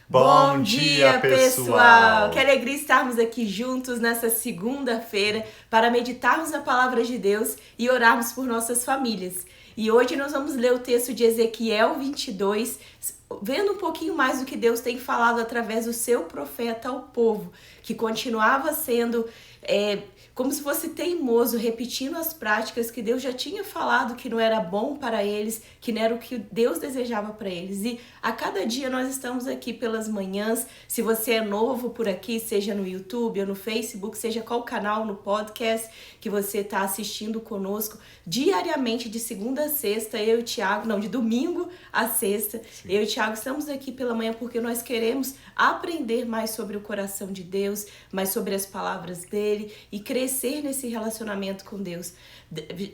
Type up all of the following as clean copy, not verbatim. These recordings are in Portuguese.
Bom dia, pessoal! Que alegria estarmos aqui juntos nessa segunda-feira para meditarmos na palavra de Deus e orarmos por nossas famílias. E hoje nós vamos ler o texto de Ezequiel 22, vendo um pouquinho mais do que Deus tem falado através do seu profeta ao povo, que continuava sendo como se fosse teimoso, repetindo as práticas que Deus já tinha falado que não era bom para eles, que não era o que Deus desejava para eles. E a cada dia nós estamos aqui pelas manhãs. Se você é novo por aqui, seja no YouTube ou no Facebook, seja qual canal, no podcast que você está assistindo conosco, diariamente de segunda a sexta, eu e o Thiago, não, de domingo a sexta, sim, eu e o Thiago estamos aqui pela manhã porque nós queremos aprender mais sobre o coração de Deus, mais sobre as palavras dele e crescer nesse relacionamento com Deus.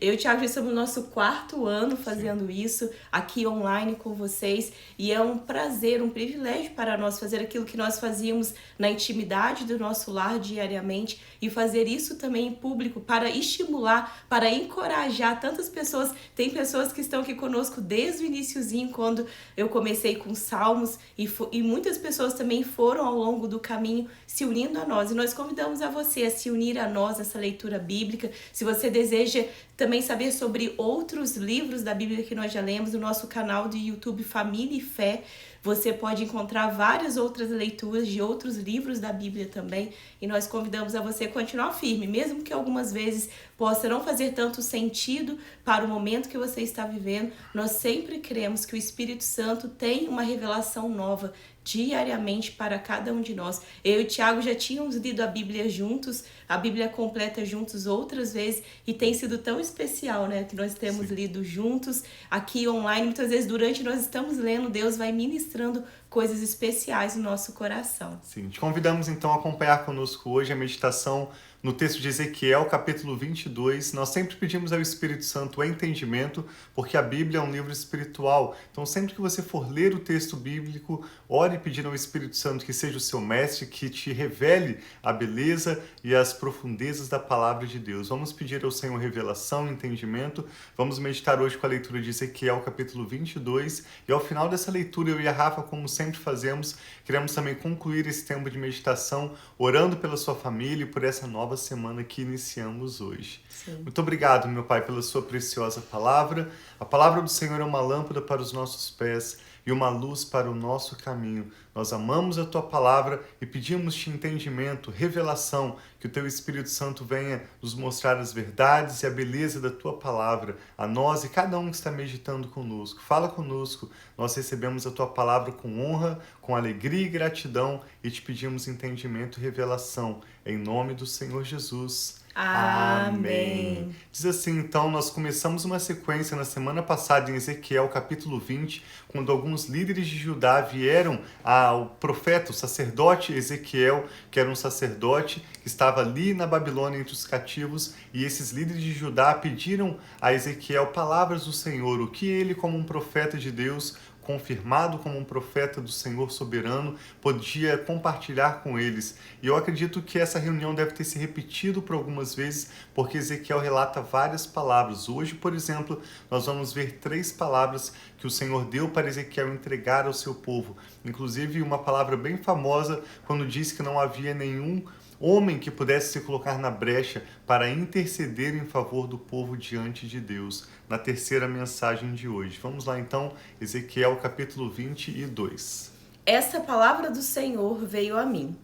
Eu e o Thiago já estamos no nosso 4º ano fazendo isso, aqui online com vocês, e é um prazer, um privilégio para nós fazer aquilo que nós fazíamos na intimidade do nosso lar diariamente e fazer isso também em público para estimular, para encorajar tantas pessoas. Tem pessoas que estão aqui conosco desde o iniciozinho, quando eu comecei com salmos, e muitas pessoas também foram ao longo do caminho se unindo a nós, e nós convidamos a você a se unir a nós nessa leitura bíblica. Se você deseja também saber sobre outros livros da Bíblia que nós já lemos, no nosso canal do YouTube Família e Fé, você pode encontrar várias outras leituras de outros livros da Bíblia também, e nós convidamos a você continuar firme, mesmo que algumas vezes possa não fazer tanto sentido para o momento que você está vivendo. Nós sempre cremos que o Espírito Santo tem uma revelação nova diariamente para cada um de nós. Eu e o Thiago já tínhamos lido a Bíblia juntos, a Bíblia completa juntos outras vezes, e tem sido tão especial, né, que nós temos lido juntos aqui online. Muitas vezes durante nós estamos lendo, Deus vai ministrando coisas especiais no nosso coração. Sim, te convidamos então a acompanhar conosco hoje a meditação no texto de Ezequiel, capítulo 22. Nós sempre pedimos ao Espírito Santo o entendimento, porque a Bíblia é um livro espiritual. Então, sempre que você for ler o texto bíblico, ore pedindo ao Espírito Santo que seja o seu mestre, que te revele a beleza e as profundezas da palavra de Deus. Vamos pedir ao Senhor revelação, entendimento. Vamos meditar hoje com a leitura de Ezequiel, capítulo 22. E ao final dessa leitura, eu e a Rafa, como sempre fazemos, queremos também concluir esse tempo de meditação orando pela sua família e por essa nova semana que iniciamos hoje. Sim. Muito obrigado, meu Pai, pela sua preciosa palavra. A palavra do Senhor é uma lâmpada para os nossos pés e uma luz para o nosso caminho. Nós amamos a Tua palavra e pedimos-te entendimento, revelação, que o Teu Espírito Santo venha nos mostrar as verdades e a beleza da Tua palavra, a nós e cada um que está meditando conosco. Fala conosco, nós recebemos a Tua palavra com honra, com alegria e gratidão, e te pedimos entendimento e revelação, em nome do Senhor Jesus. Amém. Diz assim, então, nós começamos uma sequência na semana passada em Ezequiel, capítulo 20, quando alguns líderes de Judá vieram ao profeta, o sacerdote Ezequiel, que era um sacerdote que estava ali na Babilônia entre os cativos, e esses líderes de Judá pediram a Ezequiel palavras do Senhor, o que ele, como um profeta de Deus, confirmado como um profeta do Senhor soberano, podia compartilhar com eles. E eu acredito que essa reunião deve ter se repetido por algumas vezes, porque Ezequiel relata várias palavras. Hoje, por exemplo, nós vamos ver 3 palavras que o Senhor deu para Ezequiel entregar ao seu povo. Inclusive, uma palavra bem famosa, quando disse que não havia nenhum homem que pudesse se colocar na brecha para interceder em favor do povo diante de Deus, na terceira mensagem de hoje. Vamos lá então, Ezequiel capítulo 22. Esta palavra do Senhor veio a mim.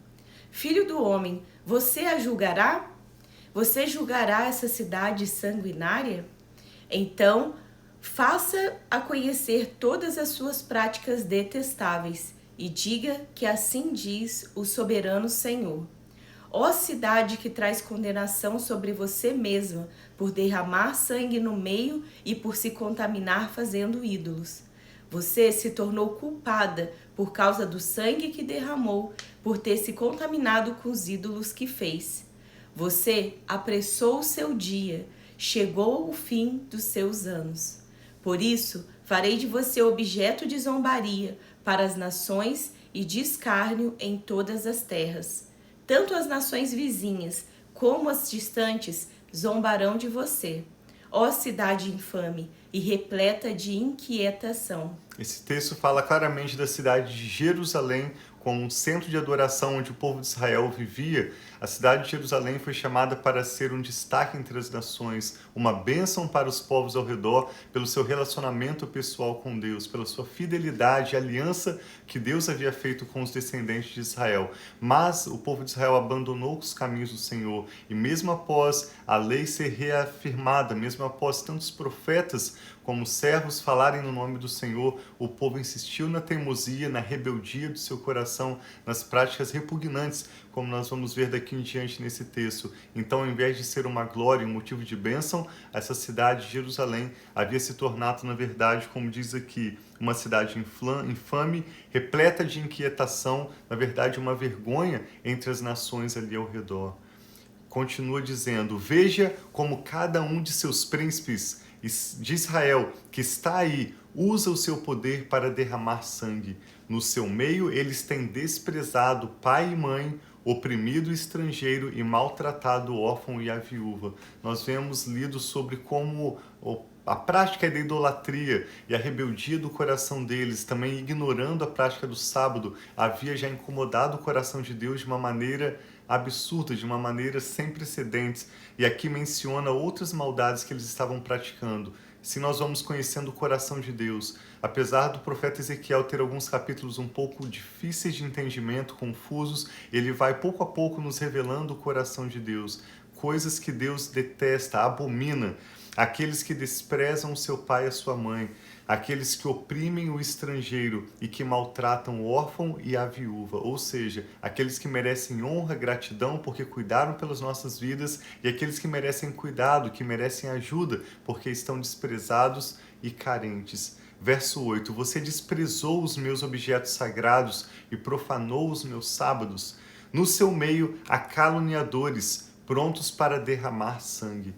Filho do homem, você a julgará? Você julgará essa cidade sanguinária? Então, faça-a conhecer todas as suas práticas detestáveis e diga que assim diz o soberano Senhor. Ó cidade que traz condenação sobre você mesma por derramar sangue no meio e por se contaminar fazendo ídolos. Você se tornou culpada por causa do sangue que derramou, por ter se contaminado com os ídolos que fez. Você apressou o seu dia, chegou o fim dos seus anos. Por isso, farei de você objeto de zombaria para as nações e de escárnio em todas as terras. Tanto as nações vizinhas como as distantes zombarão de você, ó cidade infame e repleta de inquietação. Esse texto fala claramente da cidade de Jerusalém como um centro de adoração onde o povo de Israel vivia. A cidade de Jerusalém foi chamada para ser um destaque entre as nações, uma bênção para os povos ao redor, pelo seu relacionamento pessoal com Deus, pela sua fidelidade e aliança que Deus havia feito com os descendentes de Israel. Mas o povo de Israel abandonou os caminhos do Senhor, e mesmo após a lei ser reafirmada, mesmo após tantos profetas como servos falarem no nome do Senhor, o povo insistiu na teimosia, na rebeldia do seu coração, nas práticas repugnantes, como nós vamos ver daqui em diante nesse texto. Então, ao invés de ser uma glória, um motivo de bênção, essa cidade de Jerusalém havia se tornado, na verdade, como diz aqui, uma cidade infame, repleta de inquietação, na verdade, uma vergonha entre as nações ali ao redor. Continua dizendo: veja como cada um de seus príncipes de Israel, que está aí, usa o seu poder para derramar sangue. No seu meio, eles têm desprezado pai e mãe, oprimido o estrangeiro e maltratado o órfão e a viúva. Nós vemos lido sobre como a prática da idolatria e a rebeldia do coração deles, também ignorando a prática do sábado, havia já incomodado o coração de Deus de uma maneira absurda, de uma maneira sem precedentes. E aqui menciona outras maldades que eles estavam praticando. Se nós vamos conhecendo o coração de Deus, apesar do profeta Ezequiel ter alguns capítulos um pouco difíceis de entendimento, confusos, ele vai pouco a pouco nos revelando o coração de Deus, coisas que Deus detesta, abomina, aqueles que desprezam o seu pai e a sua mãe, aqueles que oprimem o estrangeiro e que maltratam o órfão e a viúva, ou seja, aqueles que merecem honra, gratidão porque cuidaram pelas nossas vidas, e aqueles que merecem cuidado, que merecem ajuda porque estão desprezados e carentes. Verso 8: você desprezou os meus objetos sagrados e profanou os meus sábados. No seu meio há caluniadores, prontos para derramar sangue.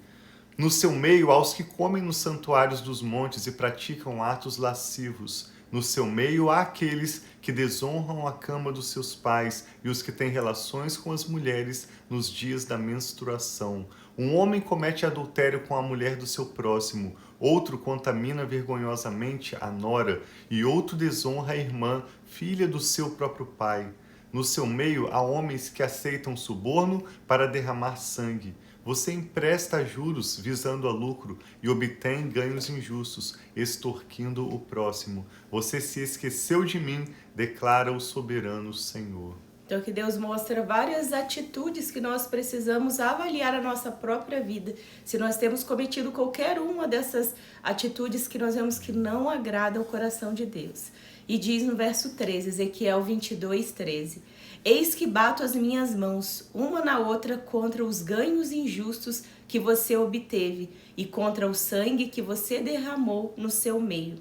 No seu meio, há os que comem nos santuários dos montes e praticam atos lascivos. No seu meio, há aqueles que desonram a cama dos seus pais e os que têm relações com as mulheres nos dias da menstruação. Um homem comete adultério com a mulher do seu próximo, outro contamina vergonhosamente a nora, e outro desonra a irmã, filha do seu próprio pai. No seu meio, há homens que aceitam suborno para derramar sangue. Você empresta a juros visando a lucro e obtém ganhos injustos, extorquindo o próximo. Você se esqueceu de mim, declara o soberano Senhor. Então, que Deus mostra várias atitudes que nós precisamos avaliar a nossa própria vida. Se nós temos cometido qualquer uma dessas atitudes que nós vemos que não agrada ao coração de Deus. E diz no verso 13, Ezequiel 22, 13: eis que bato as minhas mãos, uma na outra, contra os ganhos injustos que você obteve e contra o sangue que você derramou no seu meio.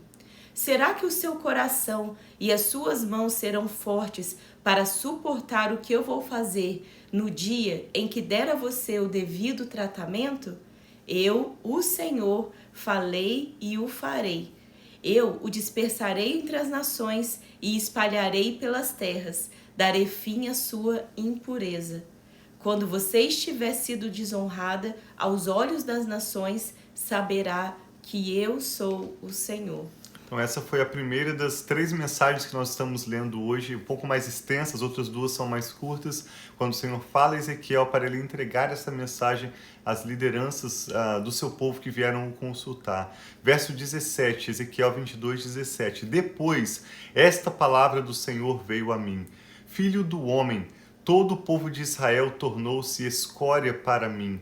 Será que o seu coração e as suas mãos serão fortes para suportar o que eu vou fazer no dia em que der a você o devido tratamento? Eu, o Senhor, falei e o farei. Eu o dispersarei entre as nações e espalharei pelas terras. Darei fim à sua impureza. Quando você estiver sido desonrada aos olhos das nações, saberá que eu sou o Senhor. Então essa foi a primeira das 3 mensagens que nós estamos lendo hoje, um pouco mais extensas, as outras 2 são mais curtas, quando o Senhor fala a Ezequiel para ele entregar essa mensagem às lideranças do seu povo que vieram o consultar. Verso 17, Ezequiel 22, 17. Depois, esta palavra do Senhor veio a mim: filho do homem, todo o povo de Israel tornou-se escória para mim.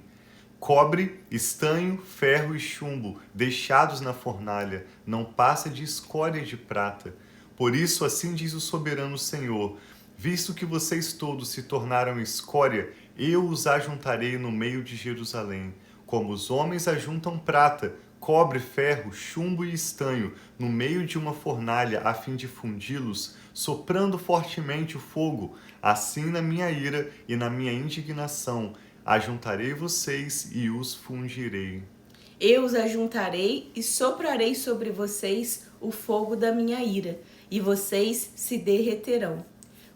Cobre, estanho, ferro e chumbo, deixados na fornalha, não passa de escória de prata. Por isso, assim diz o soberano Senhor: visto que vocês todos se tornaram escória, eu os ajuntarei no meio de Jerusalém. Como os homens ajuntam prata, cobre, ferro, chumbo e estanho no meio de uma fornalha a fim de fundi-los, soprando fortemente o fogo, assim na minha ira e na minha indignação ajuntarei vocês e os fundirei. Eu os ajuntarei e soprarei sobre vocês o fogo da minha ira, e vocês se derreterão.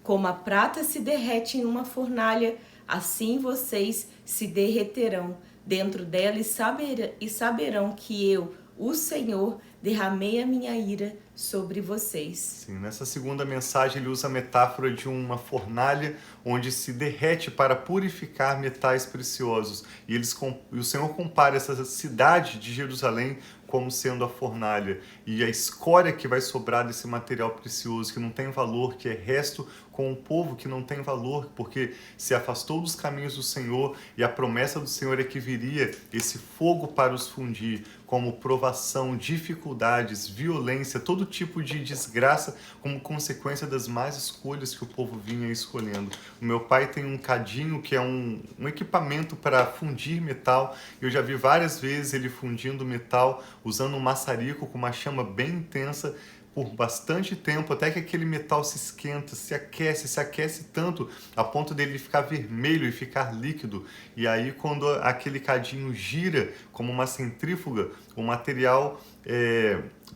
Como a prata se derrete em uma fornalha, assim vocês se derreterão dentro dela e saberão que eu, o Senhor, derramei a minha ira sobre vocês. Sim, nessa segunda mensagem ele usa a metáfora de uma fornalha onde se derrete para purificar metais preciosos. E o Senhor compara essa cidade de Jerusalém como sendo a fornalha. E a escória que vai sobrar desse material precioso, que não tem valor, que é resto, com o povo que não tem valor, porque se afastou dos caminhos do Senhor, e a promessa do Senhor é que viria esse fogo para os fundir, como provação, dificuldades, violência, todo tipo de desgraça, como consequência das más escolhas que o povo vinha escolhendo. O meu pai tem um cadinho, que é um equipamento para fundir metal. Eu já vi várias vezes ele fundindo metal, usando um maçarico com uma chama bem intensa, por bastante tempo, até que aquele metal se esquenta, se aquece tanto, a ponto dele ficar vermelho e ficar líquido. E aí, quando aquele cadinho gira como uma centrífuga, o material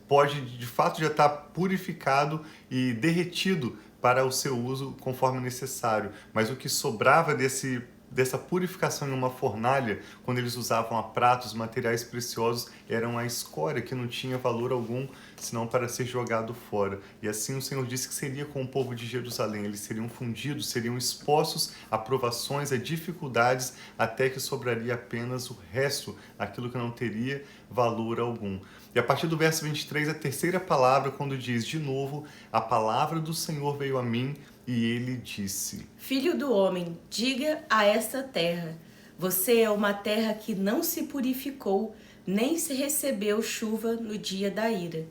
pode, de fato, já estar purificado e derretido para o seu uso conforme necessário. Mas o que sobrava dessa purificação em uma fornalha, quando eles usavam a prata, os materiais preciosos, eram a escória, que não tinha valor algum, senão para ser jogado fora. E assim o Senhor disse que seria com o povo de Jerusalém. Eles seriam fundidos, seriam expostos a provações, a dificuldades, até que sobraria apenas o resto, aquilo que não teria valor algum. E a partir do verso 23, a terceira palavra, quando diz de novo, a palavra do Senhor veio a mim, e ele disse: Filho do homem, diga a esta terra: você é uma terra que não se purificou, nem se recebeu chuva no dia da ira.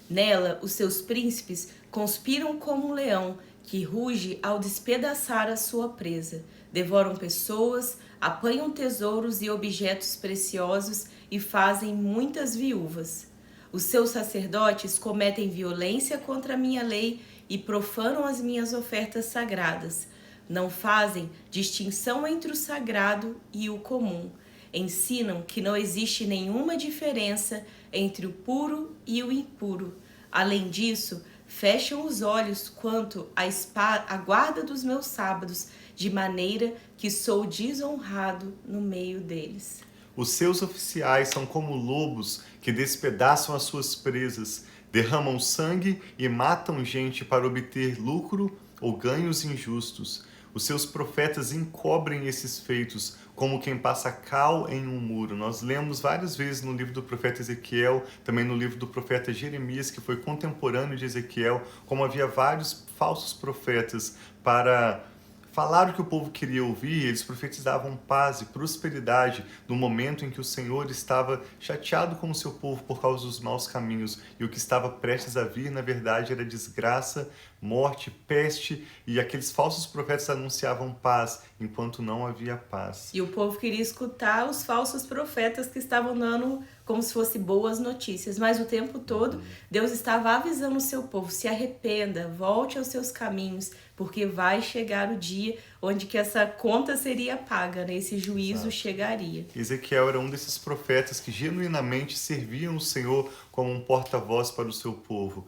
Nela, os seus príncipes conspiram como um leão que ruge ao despedaçar a sua presa. Devoram pessoas, apanham tesouros e objetos preciosos e fazem muitas viúvas. Os seus sacerdotes cometem violência contra a minha lei e profanam as minhas ofertas sagradas. Não fazem distinção entre o sagrado e o comum. Ensinam que não existe nenhuma diferença entre o puro e o impuro. Além disso, fecham os olhos quanto à guarda dos meus sábados, de maneira que sou desonrado no meio deles. Os seus oficiais são como lobos que despedaçam as suas presas, derramam sangue e matam gente para obter lucro ou ganhos injustos. Os seus profetas encobrem esses feitos, como quem passa cal em um muro. Nós lemos várias vezes no livro do profeta Ezequiel, também no livro do profeta Jeremias, que foi contemporâneo de Ezequiel, como havia vários falsos profetas para falar o que o povo queria ouvir. Eles profetizavam paz e prosperidade no momento em que o Senhor estava chateado com o seu povo por causa dos maus caminhos, e o que estava prestes a vir, na verdade, era desgraça, morte, peste, e aqueles falsos profetas anunciavam paz, enquanto não havia paz. E o povo queria escutar os falsos profetas que estavam dando como se fossem boas notícias, mas o tempo todo Deus estava avisando o seu povo: se arrependa, volte aos seus caminhos, porque vai chegar o dia onde que essa conta seria paga, né? Esse juízo chegaria. Ezequiel era um desses profetas que genuinamente serviam o Senhor como um porta-voz para o seu povo.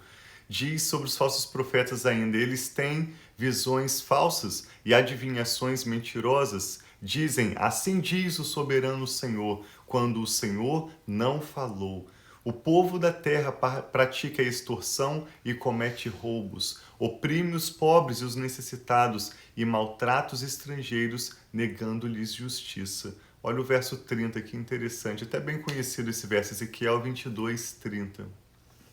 Diz sobre os falsos profetas ainda: eles têm visões falsas e adivinhações mentirosas. Dizem: assim diz o soberano Senhor, quando o Senhor não falou. O povo da terra pratica extorsão e comete roubos, oprime os pobres e os necessitados e maltrata os estrangeiros, negando-lhes justiça. Olha o verso 30, que interessante, até bem conhecido esse verso, Ezequiel 22, 30.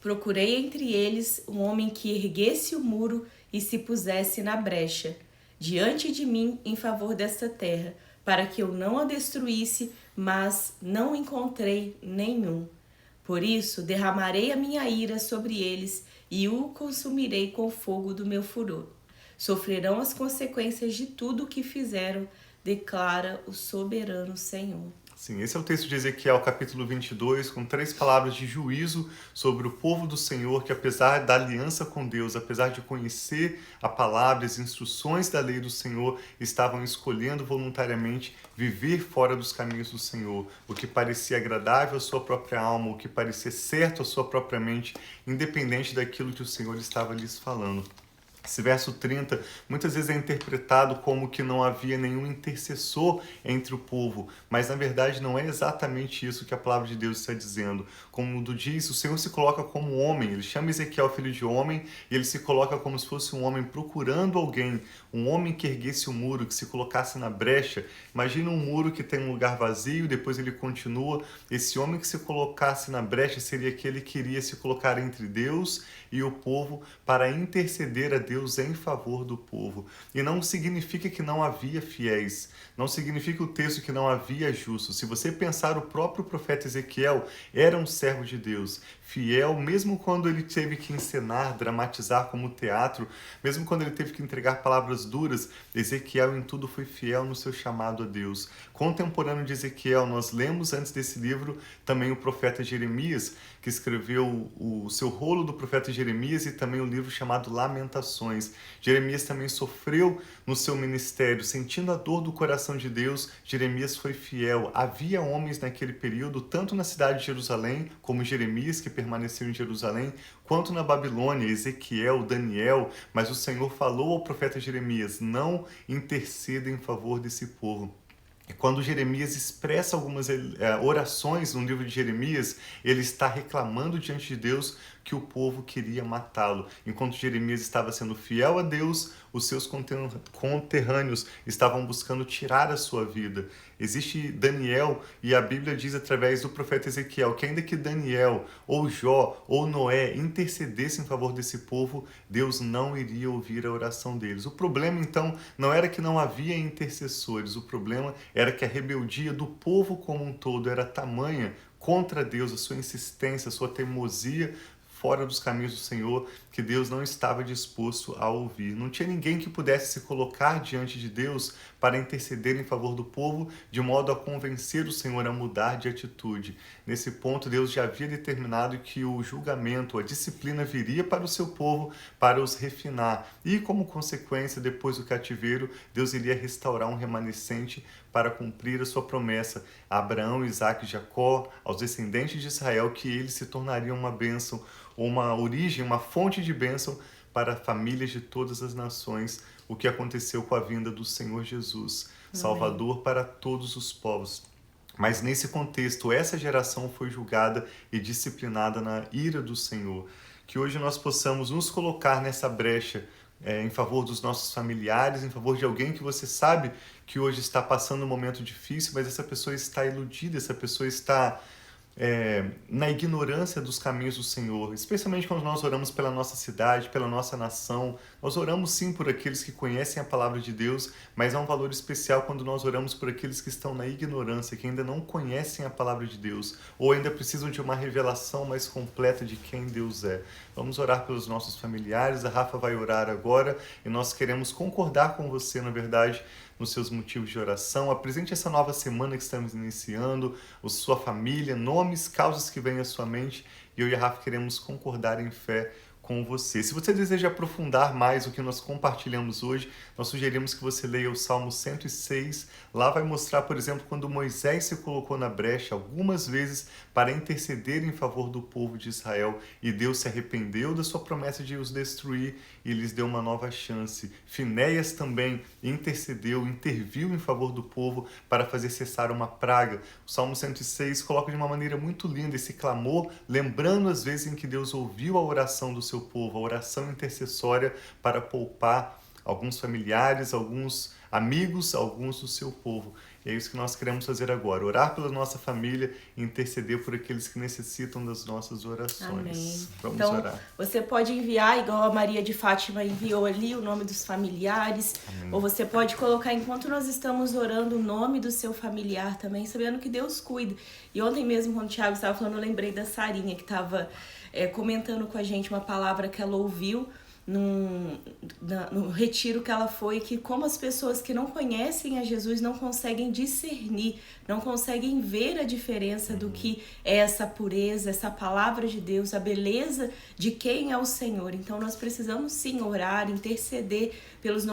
Procurei entre eles um homem que erguesse o muro e se pusesse na brecha, diante de mim em favor desta terra, para que eu não a destruísse, mas não encontrei nenhum. Por isso derramarei a minha ira sobre eles e o consumirei com o fogo do meu furor. Sofrerão as consequências de tudo o que fizeram, declara o soberano Senhor. Sim, esse é o texto de Ezequiel, capítulo 22, com 3 palavras de juízo sobre o povo do Senhor, que apesar da aliança com Deus, apesar de conhecer a palavra, as instruções da lei do Senhor, estavam escolhendo voluntariamente viver fora dos caminhos do Senhor, o que parecia agradável à sua própria alma, o que parecia certo à sua própria mente, independente daquilo que o Senhor estava lhes falando. Esse verso 30 muitas vezes é interpretado como que não havia nenhum intercessor entre o povo, mas na verdade não é exatamente isso que a palavra de Deus está dizendo. Como diz, o Senhor se coloca como homem, ele chama Ezequiel filho de homem e ele se coloca como se fosse um homem procurando alguém, um homem que erguesse o muro, que se colocasse na brecha. Imagina um muro que tem um lugar vazio, depois ele continua. Esse homem que se colocasse na brecha seria aquele que iria se colocar entre Deus e o povo para interceder a Deus em favor do povo. E não significa que não havia fiéis, não significa o texto que não havia justos. Se você pensar, o próprio profeta Ezequiel era um servo de Deus, fiel, mesmo quando ele teve que encenar, dramatizar como teatro, mesmo quando ele teve que entregar palavras duras, Ezequiel em tudo foi fiel no seu chamado a Deus. Contemporâneo de Ezequiel, nós lemos antes desse livro também o profeta Jeremias, que escreveu o seu rolo do profeta Jeremias e também o livro chamado Lamentações. Jeremias também sofreu no seu ministério, sentindo a dor do coração de Deus. Jeremias foi fiel. Havia homens naquele período, tanto na cidade de Jerusalém, como Jeremias, que permaneceu em Jerusalém, quanto na Babilônia, Ezequiel, Daniel, mas o Senhor falou ao profeta Jeremias: não interceda em favor desse povo. Quando Jeremias expressa algumas orações no livro de Jeremias, ele está reclamando diante de Deus que o povo queria matá-lo. Enquanto Jeremias estava sendo fiel a Deus, os seus conterrâneos estavam buscando tirar a sua vida. Existe Daniel, e a Bíblia diz através do profeta Ezequiel que ainda que Daniel, ou Jó, ou Noé intercedessem em favor desse povo, Deus não iria ouvir a oração deles. O problema, então, não era que não havia intercessores, o problema era que a rebeldia do povo como um todo era tamanha contra Deus, a sua insistência, a sua teimosia fora dos caminhos do Senhor, que Deus não estava disposto a ouvir. Não tinha ninguém que pudesse se colocar diante de Deus para interceder em favor do povo, de modo a convencer o Senhor a mudar de atitude. Nesse ponto, Deus já havia determinado que o julgamento, a disciplina viria para o seu povo, para os refinar. E, como consequência, depois do cativeiro, Deus iria restaurar um remanescente para cumprir a sua promessa a Abraão, Isaque e Jacó, aos descendentes de Israel, que eles se tornariam uma bênção, uma origem, uma fonte de bênção para famílias de todas as nações, o que aconteceu com a vinda do Senhor Jesus, Salvador para todos os povos. Mas nesse contexto, essa geração foi julgada e disciplinada na ira do Senhor. Que hoje nós possamos nos colocar nessa brecha em favor dos nossos familiares, em favor de alguém que você sabe que hoje está passando um momento difícil, mas essa pessoa está iludida, essa pessoa está na ignorância dos caminhos do Senhor, especialmente quando nós oramos pela nossa cidade, pela nossa nação. Nós oramos sim por aqueles que conhecem a palavra de Deus, mas há um valor especial quando nós oramos por aqueles que estão na ignorância, que ainda não conhecem a palavra de Deus, ou ainda precisam de uma revelação mais completa de quem Deus é. Vamos orar pelos nossos familiares, a Rafa vai orar agora, e nós queremos concordar com você, na verdade, nos seus motivos de oração. Apresente essa nova semana que estamos iniciando, a sua família, nomes, causas que vêm à sua mente, e eu e a Rafa queremos concordar em fé com você. Se você deseja aprofundar mais o que nós compartilhamos hoje, nós sugerimos que você leia o Salmo 106. Lá vai mostrar, por exemplo, quando Moisés se colocou na brecha algumas vezes para interceder em favor do povo de Israel, e Deus se arrependeu da sua promessa de os destruir e lhes deu uma nova chance. Finéias também intercedeu, interviu em favor do povo para fazer cessar uma praga. O Salmo 106 coloca de uma maneira muito linda esse clamor, lembrando as vezes em que Deus ouviu a oração do seu povo, a oração intercessória para poupar alguns familiares, alguns amigos, alguns do seu povo. E é isso que nós queremos fazer agora, orar pela nossa família e interceder por aqueles que necessitam das nossas orações. Amém. Vamos então, orar. Você pode enviar, igual a Maria de Fátima enviou ali, o nome dos familiares. Amém. Ou você pode colocar, enquanto nós estamos orando, o nome do seu familiar também, sabendo que Deus cuida. E ontem mesmo, quando o Thiago estava falando, eu lembrei da Sarinha, que estava comentando com a gente uma palavra que ela ouviu no retiro que ela foi, que como as pessoas que não conhecem a Jesus não conseguem discernir, não conseguem ver a diferença do que é essa pureza, essa palavra de Deus, a beleza de quem é o Senhor. Então nós precisamos sim orar, interceder pelos